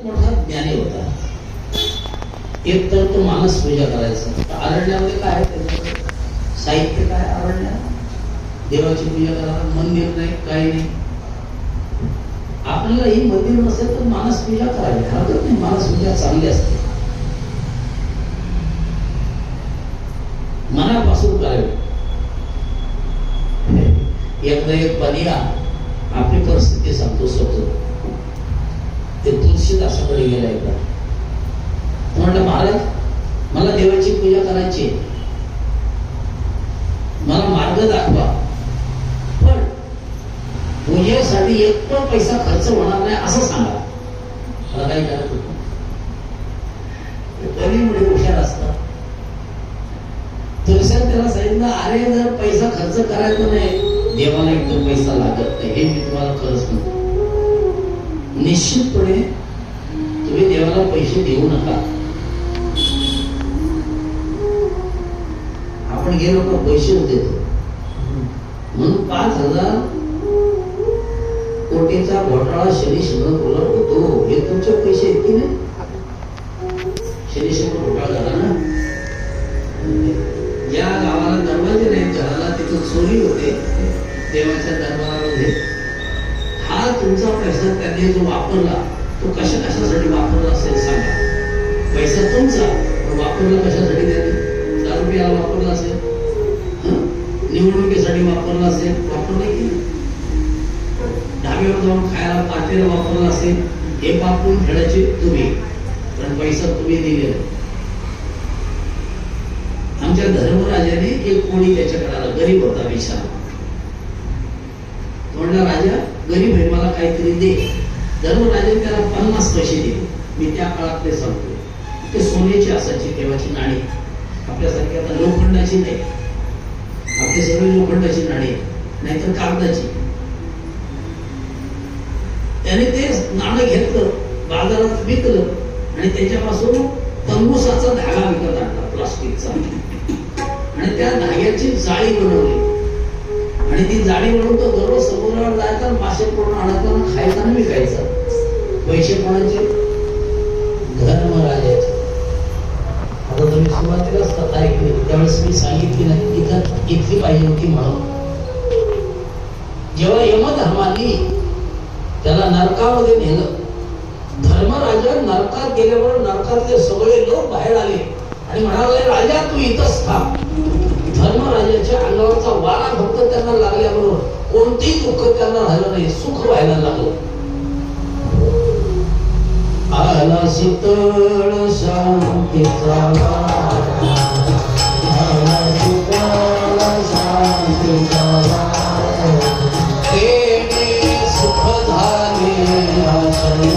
मोठा ज्ञानी होता. एक तर तो मानस पूजा करायचा. अरण्यामध्ये काय आहे त्याच्यामध्ये साहित्य काय अरण्यात देवाची पूजा करायला मंदिर नाही काही नाही. आपल्याला ही मंदिर नसेल तर मानस पूजा करावी हरकत नाही. मानस पूजा चांगली असते, मनापासून करावी. एकदा एक बनिया आपली परिस्थिती सांगतो स्वतः. ते तुलसीदासाकडे गेला एकदा. म्हटलं महाराज मला देवाची पूजा करायची, मला मार्ग दाखवा, पण पूजेसाठी एक पण पैसा खर्च होणार नाही असं सांगा. मला काही करत होतं कधी मुळे हुशार असतात. तुळशीने त्याला सांगितलं अरे जर पैसा खर्च करायचा नाही, देवाला एकदम पैसा लागत नाही, हे मी तुम्हाला खरंच म्हणतो. निश्चितपणे तुम्ही देवाला पैसे देऊ नका. आपण गेलो का पैसे देतो म्हणून 5,000 कोटीचा घोटाळा शनी शिंगणापूरला होतो. हे तुमचे पैसे आहेत की नाही? शनी शिंगण घोटाळा झाला ना. ज्या गावाला दरवाजे नाही घराला तिथं चोरी होते देवाच्या दरबारामध्ये. हा तुमचा पैसा त्यांनी जो वापरला तो कशा कशासाठी वापरला असेल सांगा. पैसा तुमचा पण वापरला कशासाठी? त्यांनी दारू प्यायला वापरला असेल, निवडणुकीसाठी वापरला असेल, वापरला की ढाब्यावर जाऊन खायला पार्टीला वापरला असेल. हे पापून खेळायचे तुम्ही, पण पैसा तुम्ही दिलेला. आमच्या धर्मराजाने एक कोणी त्याच्याकडे आला, गरीब होता बिचारा. म्हणला राजा गरीब आहे, मला काहीतरी दे. धर्मराजाने त्याला 50 पैसे दिले. मी त्या काळात ते सांगतो. ते सोन्याची असायची तेव्हाची नाणी, आपल्यासारखी आता लोखंडाची नाही. आपली सगळी लोखंडाची नाणी, नाहीतर कागदाची. त्याने ते नाणं घेतलं, बाजारात विकलं आणि त्याच्यापासून तंबुसाचा धागा विकत आणला प्लास्टिकचा. आणि त्या धाग्याची जाळी बनवली आणि ती जाळी बनवून तो दररोज समुद्रावर जायचा, मासे पकडून आणायचा, खायचा आणि विकायचा. पैसे कोणाचे? धर्मराजाचे. आता तुम्ही सुरुवातीलाच कथा ऐकली, त्यावेळेस मी सांगितली नाही इथं इथली पाहिजे होती म्हणून. जेव्हा यमधर्माने त्याला नरकामध्ये नेलं, धर्मराजा नरकात गेल्यावर नरकातले सगळे लोक बाहेर आले आणि म्हणाले राजा तू इथंच थांब. धर्मराजाच्या अंगावरचा वारा फक्त त्यांना लागल्याबरोबर कोणतेही दुःख त्यांना राहिलं नाही, सुख व्हायला लागलं. आला शीतळ शांतीचा वारा, आला शीतळ शांतीचा वारा, तेने सुख झाले आचरी.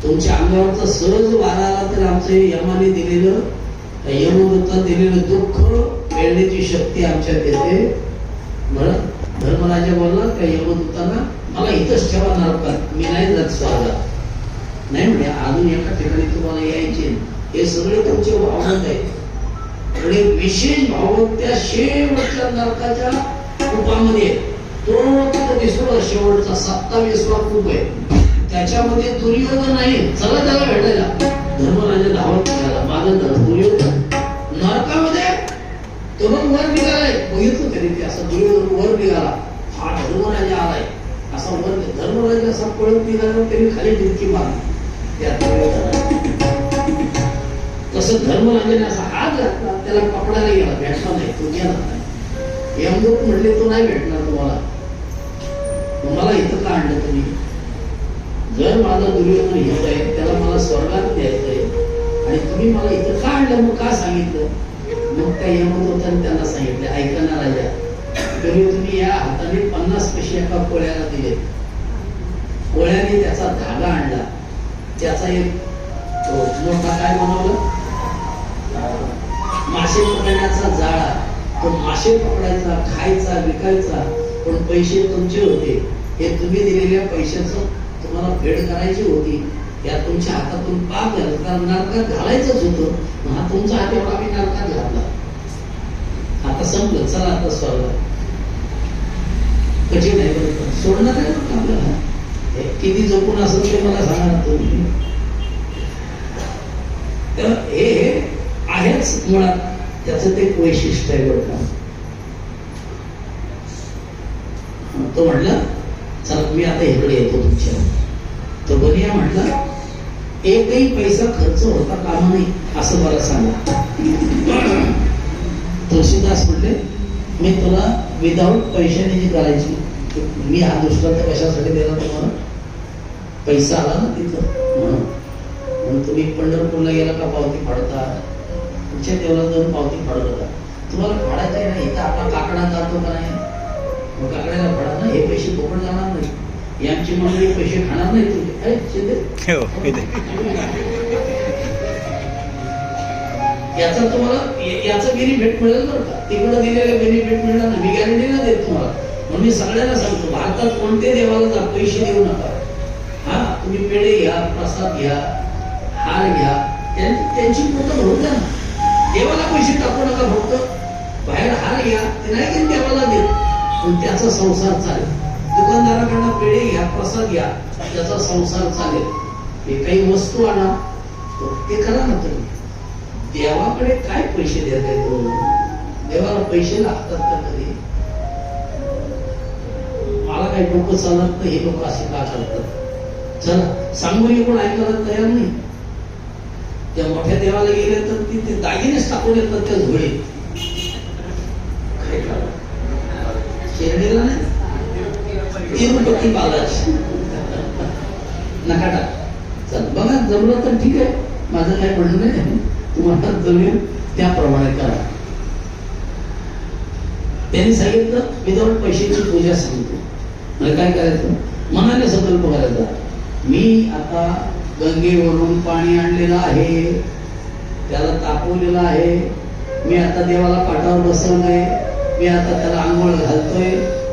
तुमच्या अंगावरचा सहज वारा आला तर आमच्या यमाने दिलेलं, यमदूतात दिलेलं दुःख पेळण्याची शक्ती आमच्यात येते. म्हणून धर्मराजा बोलला त्या यमदूतांना मला इथंच ठेवा नरकात, मी नाही जात स्वर्गात. नाही म्हणे अजून एका ठिकाणी तुम्हाला यायचे. हे सगळे तुमचे भावंत आहेत आणि विशेष भावंत त्या शेवटच्या नरकाच्या कूपामध्ये तो दिसतो. शेवटचा 27वा कूप आहे, त्याच्यामध्ये दुर्योधन नाही. चला त्याला भेटायला. धर्मराजा धावत निघाला. माझं दुर्योधन नरकामध्ये तो मग वर निघालाय. बघितलं तरी ते असं दुर्योधन वर निघाला. हा धर्मराजा आलाय असा वर. धर्मराजा असा पळत निघाला, त्यांनी खाली डुबकी मारली. तसं तसं धर्मराजाने असा हात घातला, त्याला पकडायला गेला, भेटला नाही, तो गेला नाही. यमदूत म्हणले तो नाही भेटणार तुम्हाला इथं का आणलं तुम्ही? जर माझा दुर्योधन हित आहे, त्याला मला स्वर्गात द्यायचंय आणि तुम्ही मला इथं का आणलं, मग का सांगितलं? मग त्या यमदूताने त्यांना सांगितलं, ऐका ना राजा, तरी तुम्ही या हाताने 50 पैसे एका कोळ्याला दिले. कोळ्याने त्याचा धागा आणला, त्याचा एक मोठा काय बनवलं, मासे पकडण्याचा जाळा. तो मासे पकडायचा, खायचा, विकायचा, पण पैसे तुमचे होते. हे तुम्ही दिलेल्या पैशाचं तुम्हाला फेड करायची होती. या तुमच्या हातातून पाप झालं, कारण नरकात घालायचंच होतं. हा तुमचा हात एवढा मी नरकात घातला. आता संपलं, चला आता स्वर्ग. कठीण आहे बरोबर, सोडणार आहे बरं आपल्याला. किती जपून असेल ते मला सांगा तुम्ही. तर हे आहेच मुळात त्याचं ते एक वैशिष्ट्य आहे बरं का. तो म्हटलं चला मी आता इकडे येतो तुमच्या. तो बनिया म्हटला एकही पैसा खर्च होता कामा नाही असं मला सांगा. तुळशीदास म्हटले मी तुला विदाऊट पैशाने जी करायची, मी हा दृष्टांत कशासाठी दिला तुम्हाला? पैसा आला ना तिथं म्हणून तुम्ही पंढरपूरला गेला का पावती फाडता, तुमच्या देवाला जाऊन पावती फाडत होता. तुम्हाला फाडायचं आहे ना, इथं आपला काकडा जातो का नाही, मग काकड्याला फाडा ना, हे पैसे फुकट जाणार नाही. यांची मंडळी पैसे खाणार नाही तुझे. याचा तुम्हाला याचं बेनिफिट मिळेल बरं का. तिकडं दिलेलं बेनिफिट मिळणार ना, मी गॅरंटी नाही देत तुम्हाला. म्हणून मी सगळ्यांना सांगतो, भारतात कोणते देवाला जा पैसे देऊ नका. हा तुम्ही पेढे घ्या, प्रसाद घ्या, हार घ्या, त्यांची पोटं भरून द्या ना. देवाला पैसे टाकू नका. फक्त बाहेर हार घ्या, ते नाही की देवाला देत, पण त्याचा संसार चालेल. दुकानदाराकडनं पेढे घ्या, प्रसाद घ्या, त्याचा संसार चालेल. हे काही वस्तू आणा, ते करा ना तुम्ही. देवाकडे काय पैसे देत आहे तो? देवाला पैसे लागतात का कधी? मला काही डोकं चालत नाही, हे लोक असे का करतात? चला सांगून पण ऐकायला तयार नाही. त्या मोठ्या देवाला गेले तर ते दागिनेच टाकून येतात त्या झोळीत. काय करा शेरडीला नाही, तिरुपती बालाजी नका टाक. चल बघा, जमलं तर ठीक आहे, माझं काय म्हणणं नाही. तुम्हाला जमेल त्याप्रमाणे करा. त्यांनी सांगितलं विदाऊट पैशाची पूजा सांगतो. म्हणजे काय करायचं, मनाने संकल्प करायचा. मी आता गंगेवरून पाणी आणलेलं आहे, त्याला तापवलेलं आहे, मी आता देवाला पाठावर बसवलंय, मी आता त्याला आंघोळ घालतोय.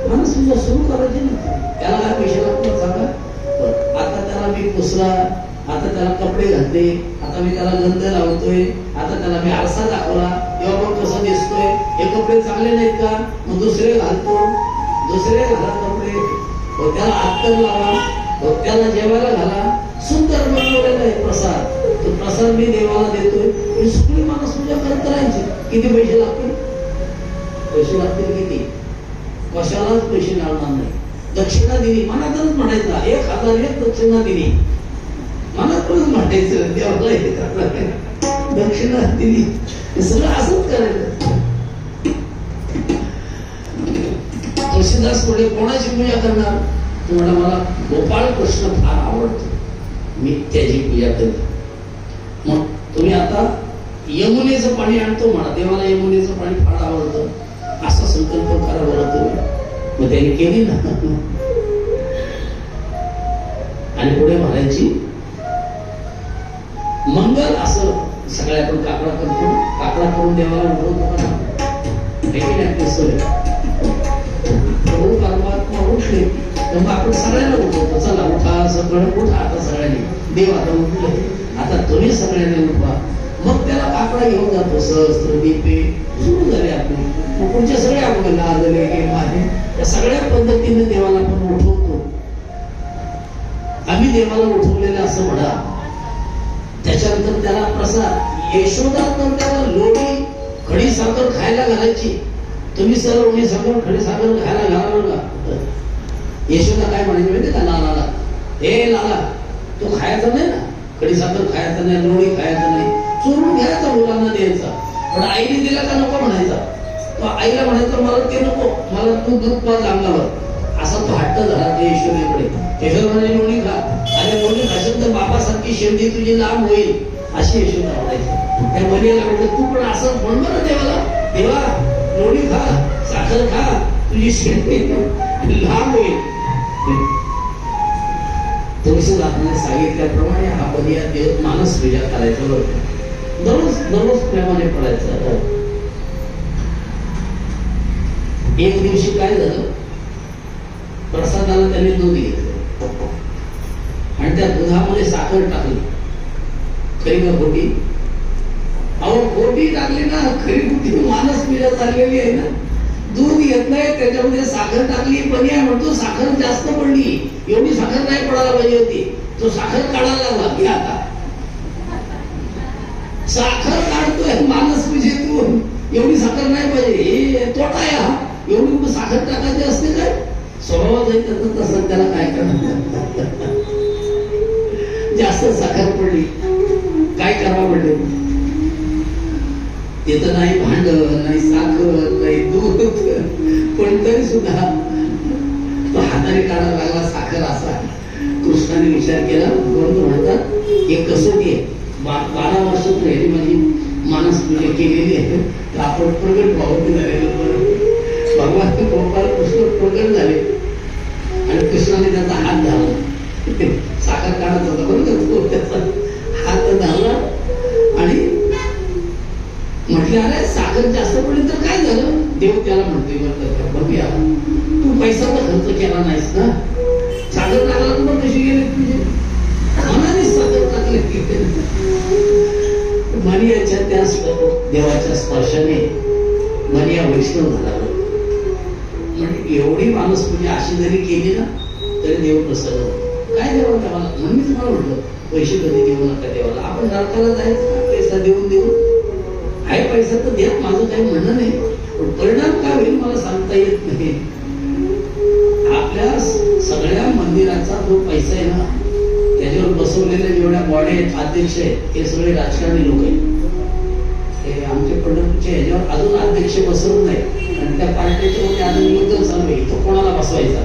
मला समजा सुरू करायचे ना, त्याला काय पैसे लागतात सांगा. आता त्याला मी पुसला, आता त्याला कपडे घातले, आता मी त्याला गंध लावतोय, आता त्याला मी आरसा दाखवला, तेव्हा मग कसं दिसतोय, हे कपडे चांगले नाहीत का, मग दुसरे घालतो, दुसरे घाला कपडे, त्याला अत्तर लावा, त्याला जेवायला घाला. सुंदर बनवलेला आहे प्रसाद, तो प्रसाद मी देवाला देतोय. ही सगळी माणूस पूजा करत राहायची. किती पैसे लागतील? पैसे लागतील किती? कशालाच पैसे लागणार नाही. दक्षिणा दिली, मनातच म्हणायचं 1001 दक्षिणा दिली, मनातच म्हणायचं देवाला दक्षिणा दिली. हे सगळं असंच करायचं. तुळशीदास पुढे कोणाची पूजा करणार? तुम्हाला मला गोपाळ कृष्ण फार आवडतो, मी त्याची पूजा करतो. मग तुम्ही आता यमुनेचं पाणी आणतो म्हणा, देवाला यमुनेचं पाणी फार आवडतं, असा संकल्प करा बरं तुम्ही. मग त्यांनी केली ना, आणि पुढे म्हणायची मंगल असं. सगळ्या आपण काकडा करतो, काकडा करून देवाला उठवतो का? प्रभू परमात्मा उठले तर आपण सगळ्यांना उठवतो. चला उठा, सगळं उठा आता सगळ्यांनी. देव आता उठले, आता तुम्ही सगळ्यांनी उठवा. मग त्याला काकडा घेऊन जातो, सहस्त्र दीपे सुरू झाले आपले. पुढचे सगळे आपण लाजले आहे, त्या सगळ्या पद्धतीने देवाला आपण उठवतो. आम्ही देवाला उठवलेले असं म्हणा. त्याच्यानंतर त्याला प्रसाद. यशोदा तर त्याला लोणी खडी साखर खायला घालायची. तुम्ही सरळ लोणी साखर खडी साखर खायला घालावं का? यशोदा काय म्हणायची माहिती का लाला, हे लाला तू खायचं नाही ना, खडी साखर खायचं नाही, लोणी खायचं नाही. चोरून घ्यायचा, मुलांना द्यायचा. पण आईने दिला का नको म्हणायचा. तो आईला म्हणायचा मला ते नको, मला तू दूध पाज अंगावर. असा तो हट्ट झाला ते यशोदेकडे. यशोद म्हणजे लोणी खा, आणि लोणी खाशील तर बापासारखी शेंडी तुझी लांब होईल, अशी यशोदा म्हणायची. त्या मनीला म्हटलं तू पण असं म्हण बरं देवाला, देवा लोणी खा, साखर खा, तुझी शेंडी लांब होईल. तुळशीदासने सांगितल्याप्रमाणे हा बलिया देव मानस पूजा करायचं बरोबर. दररोज प्रेमाने पडायचं. एक दिवशी काय झालं, प्रसादाला त्याने दूध घेतलं आणि त्या दुधामध्ये साखर टाकली. खरी का खोटी? अहो खोटी टाकली ना, खरी खोटी मानस पूजा चाललेली आहे ना. दूध घेतलंय, त्याच्यामध्ये साखर टाकली. बनिया म्हणतो साखर जास्त पडली, एवढी साखर नाही पडायला पाहिजे होती. तो साखर काढायला लागला. घ्या आता साखर काढतोय मानस पूजेतून, एवढी साखर नाही पाहिजे, हे तोटा आहे हा. एवढी साखर टाकायची असते काय? स्वभावात जायचं तसं, त्याला काय करणार. जास्त साखर पडली, काय करावं म्हणले. तिथं नाही भांड, नाही साखर, नाही दूध, पण तरी सुद्धा तो हाताने काढायला लागला साखर. असा कृष्णाने विचार केला. बरोबर म्हणतात हे कसोटी आहे. 12 वर्ष राहिली माझी मानस पूजा केलेली आहे, तर आपण प्रगट भावती झालेलं बरं. भगवान गोपाल कृष्ण प्रगट झाले आणि कृष्णाने त्याचा हात धरला. साखर काढत होता बरोबर, त्याचा हात धरला आणि म्हटले अरे साखर जास्त पडली तर काय झालं. देव त्याला म्हणतोय बघूया, तू पैसा तर खर्च केला नाहीस ना, साखर टाकला तर कशी गेली तुझे, मनाने साखर टाकले. मनियाच्या त्या देवाच्या स्पर्शाने मनिया वैष्णव झाला. म्हणजे एवढी माणूस म्हणजे अशी जरी केली ना तरी देव प्रसन्न होतो. काय देवा देवाला, म्हणून मी तुम्हाला म्हटलं पैसे कधी देऊ नका देवाला. आपण नरकाला जायचं पैसा देऊन देऊन, आहे पैसा तर देत, माझं काही म्हणणं नाही, पण परिणाम काय होईल मला सांगता येत नाही. आपल्या सगळ्या मंदिराचा जो पैसा आहे ना, त्याच्यावर बसवलेल्या जेवढ्या बॉडी आहेत, अध्यक्ष आहेत, ते सगळे राजकारणी लोक आहेत. ते आमच्या पंढरपूरच्या ह्याच्यावर अजून अध्यक्ष बसवत नाही, आणि त्या पार्टीच्या मध्ये अजून युद्ध चालू आहे. तो कोणाला बसवायचा?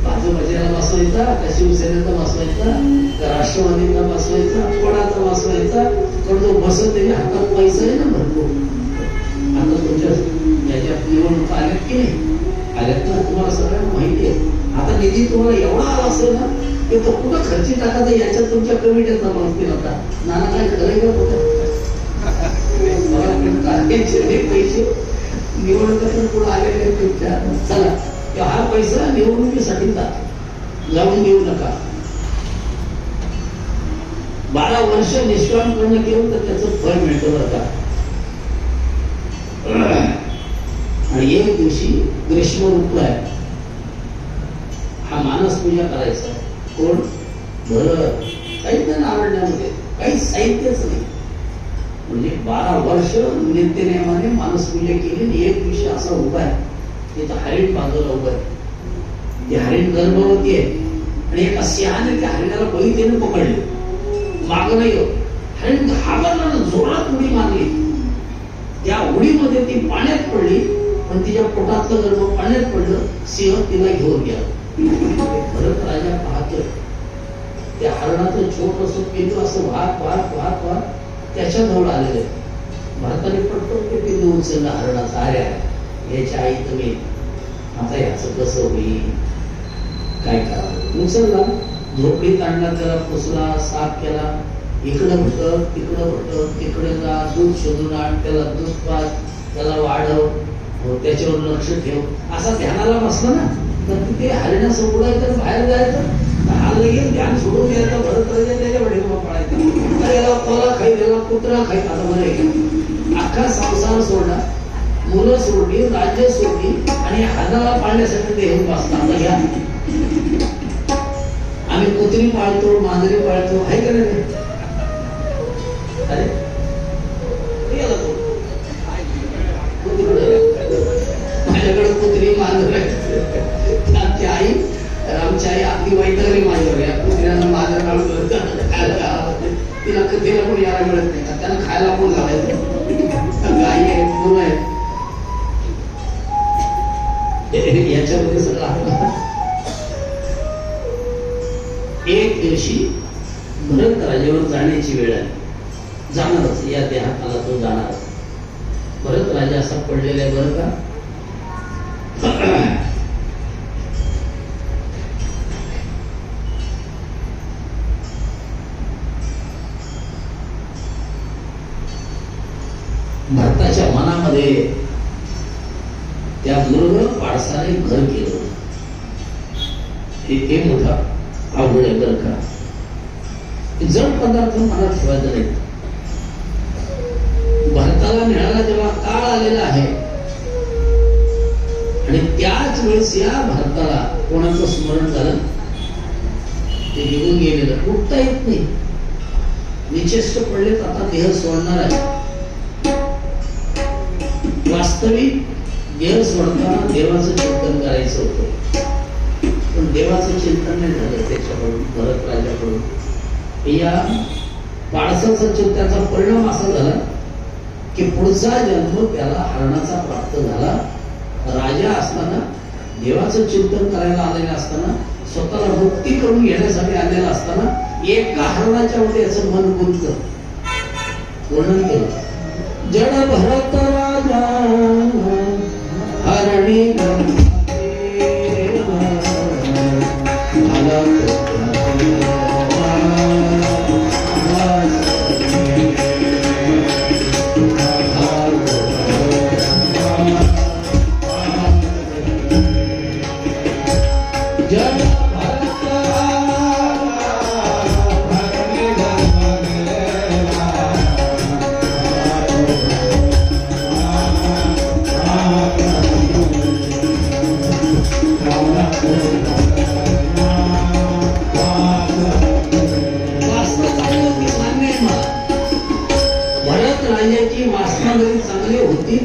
भाजपला बसवायचा का शिवसेनेचा बसवायचा का राष्ट्रवादीचा बसवायचा, कोणाचा बसवायचा? पण जो बसत त्याच्या हातात पैसा आहे ना भरपूर. आता तुमच्या याच्यात निवडणूक आल्यात की नाही आल्यात ना, तुम्हाला सगळ्यांना माहिती आहे. आता निधी तुम्हाला एवढा आला असेल ना की तो कुठं खर्ची टाकायचा याच्यात तुमच्या कमिटीचा माहिती होता. नाना काय खरं का होतं पैसे निवडणुकीतून पुढे आलेले तुमच्या. चला हा पैसा निवडणुकीसाठी जाऊन देऊ नका. 12 वर्ष निष्कामपणे केलं तर त्याचं फळ मिळतं बरं का. आणि एक दिवशी ग्रीष्म ऋतू आहे, हा मानस पूजा करायचा. कोण? भरत. काहीच नाही आवडण्यामध्ये, काही साहित्यच नाही. म्हणजे 12 वर्ष नित्यनेमाने मानस पूजा केली. एक दिवशी असा उभा आहे, तिथं हरिण बाजूला उभं आहे. ती हरिण गर्भवती आहे आणि एका सिंहाने त्या हरिणाला बळीतेने पकडले. माग नाही होत, हरिण घाबरला, जोरात उडी मारली. त्या उडीमध्ये ती पाण्यात पडली, पण तिच्या पोटातलं गर्भ पाण्यात पडलं. सिंह तिला घेऊन गेला. भरत राजा पाहतोय त्या हरणाचं छोटंसं पिल्लू असं वाहत वाहत वाहत वाहत त्याच्या जवळ आलेलं आहे. भरताने पटकन ते पिल्लू उचललं हरणाचं. अरे याच्या आई तुम्ही, आता याचं कसं होईल, काय करावं. उचलला, झोपडीत आणला, त्याला पुसला, साफ केला. इकडं भटक तिकडं भटक, तिकडे जा, दूध शोधून आण, त्याला दूध पाज, त्याला वाढव, त्याच्यावर लक्ष ठेव. असा ध्यानाला बसला ना तर तिथे हरिणाचं उडायचं, बाहेर जायचं. हा लगेच ध्यान सोडून द्यायचं. भरत राजा त्याच्याकडे पडायचं. याला कोला खाई, याला कुत्रा खाई. आता मला अख्खा संसार सोडला, मुलं सोडली, राज्य सोडली, आणि हरणाला पाळण्यासाठी ते येऊन बसला. आता घ्या, आम्ही कुत्री पाळतो, मांजरी पाळतो, आहे का नाही? अरे माझ्याकडे कुत्री मांजर आमची आई, आमची आई अगदी वैतागली माझ्यावर. या कुत्र्याला मांजर तिला कधीला पण यायला मिळत कशी भरत राजावर जाण्याची वेळ आली. जाणारच, या देहाताला तो जाणारच. भरत राजा असा पडलेला आहे बरं का. भरताच्या मनामध्ये त्या दुर्ग पाडसाने घर केलं. हे मोठा अवघड आहे बरं का. जड पदार्थ मनात ठेवायचा नाही. भरताला मिळाला जेव्हा काळ आलेला आहे आणि त्याच वेळेस या भरताला कोणाचं स्मरण झालं, ते निघून गेलेलं, उठता येत नाही, निचेष्ट पडलेत, आता देह सोडणार आहे. वास्तविक देह सोडताना देवाचं चिंतन करायचं होतं, पण देवाचं चिंतन नाही झालं त्याच्याकडून, भरत राजाकडून. या पाडसाचा चिंताचा परिणाम असा झाला की पुढचा जन्म त्याला हरणाचा प्राप्त झाला. राजा असताना, देवाचं चिंतन करायला आलेला असताना, स्वतःला मुक्ती करून घेण्यासाठी आलेला असताना एका हरणाच्या मध्ये याचं मन गुंत वर्णन केलं. जड भरत राजा हरणी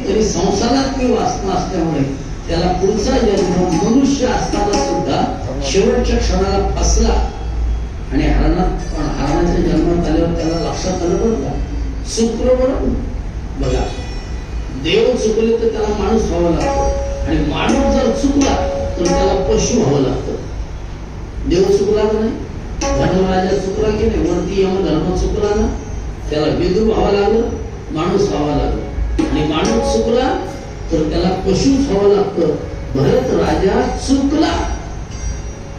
तरी संसारातली वासना असल्यामुळे त्याला पुढचा जन्म मनुष्य असताना सुद्धा शेवटच्या क्षणाला फसला. आणि हरणाच्या जन्मात आल्यावर त्याला लक्षात आलं बरं का, चुकलं बरं. बघा, देव चुकले तर त्याला माणूस व्हावा लागतो, आणि माणूस जर चुकला तर त्याला पशु व्हावं लागतं. देव चुकला का नाही? धर्मराजा चुकला की नाही? वरती यम धर्म चुकला ना, त्याला विदू व्हावं लागलं, माणूस व्हावा लागलं. आणि माणूस चुकला तर त्याला पशुच व्हावं लागतं. भरत राजा चुकला,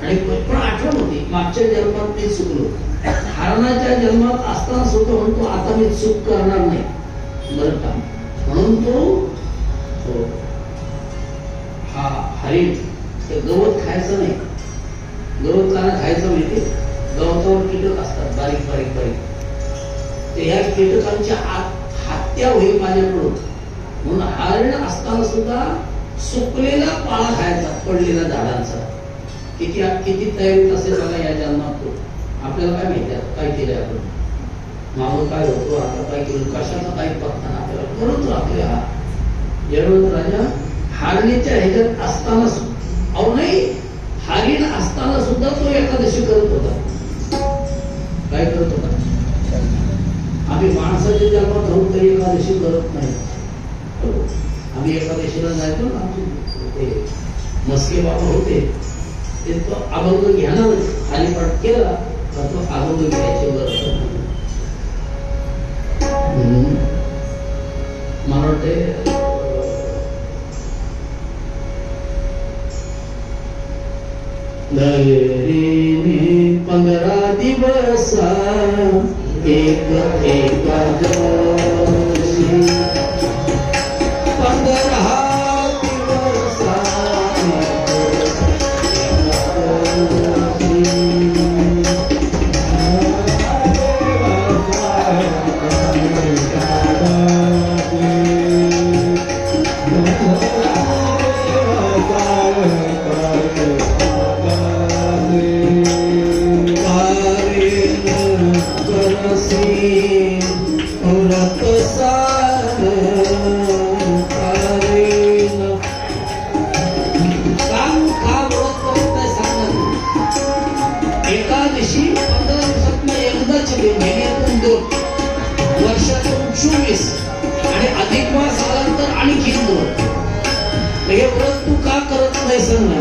आणि पण आठवण होती, मागच्या जन्मात मी चुकलो. हरणाच्या जन्मात असताना सुद्धा म्हणतो आता मी चूक करणार नाही बरं का. म्हणून तो हा हरिण ते गवत खायचं नाही. गवत का खायचं माहिती? गवतावर कीटक असतात बारीक बारीक बारीक, ते ह्या कीटकांच्या हत्या होईल माझ्याकडून. म्हणून हरिण असताना सुद्धा सुकलेला पाला खायचा, पडलेला झाडांचा. किती तयारीत असेल बघा या जन्मात. आपल्याला काय माहिती काय केलंय आपण, मागं काय होतो, आता काय केलं, कशाचा काय पत्ता आपल्याला करत राहतोय. हा यशवंत राजा हरणीच्या ह्याच्यात असताना, अहो नाही, हरिण असताना सुद्धा तो एकादशी करत होता. काय करत होता? आम्ही माणसाच्या जन्मात होऊन तरी एकादशी करत नाही. आम्ही एकादशीला जायचो ना, आमचे मस्के बाबा होते, ते तो अभंग घेणार, खालीपाठ केला तर तो अभंग घ्यायचे बरं. मला वाटते धैर्याने 15 दिवस एक एकादशी, 15 आणि अधिक मास आला तर आणखी 2. हे व्रत तू का करत नाही सांग ना.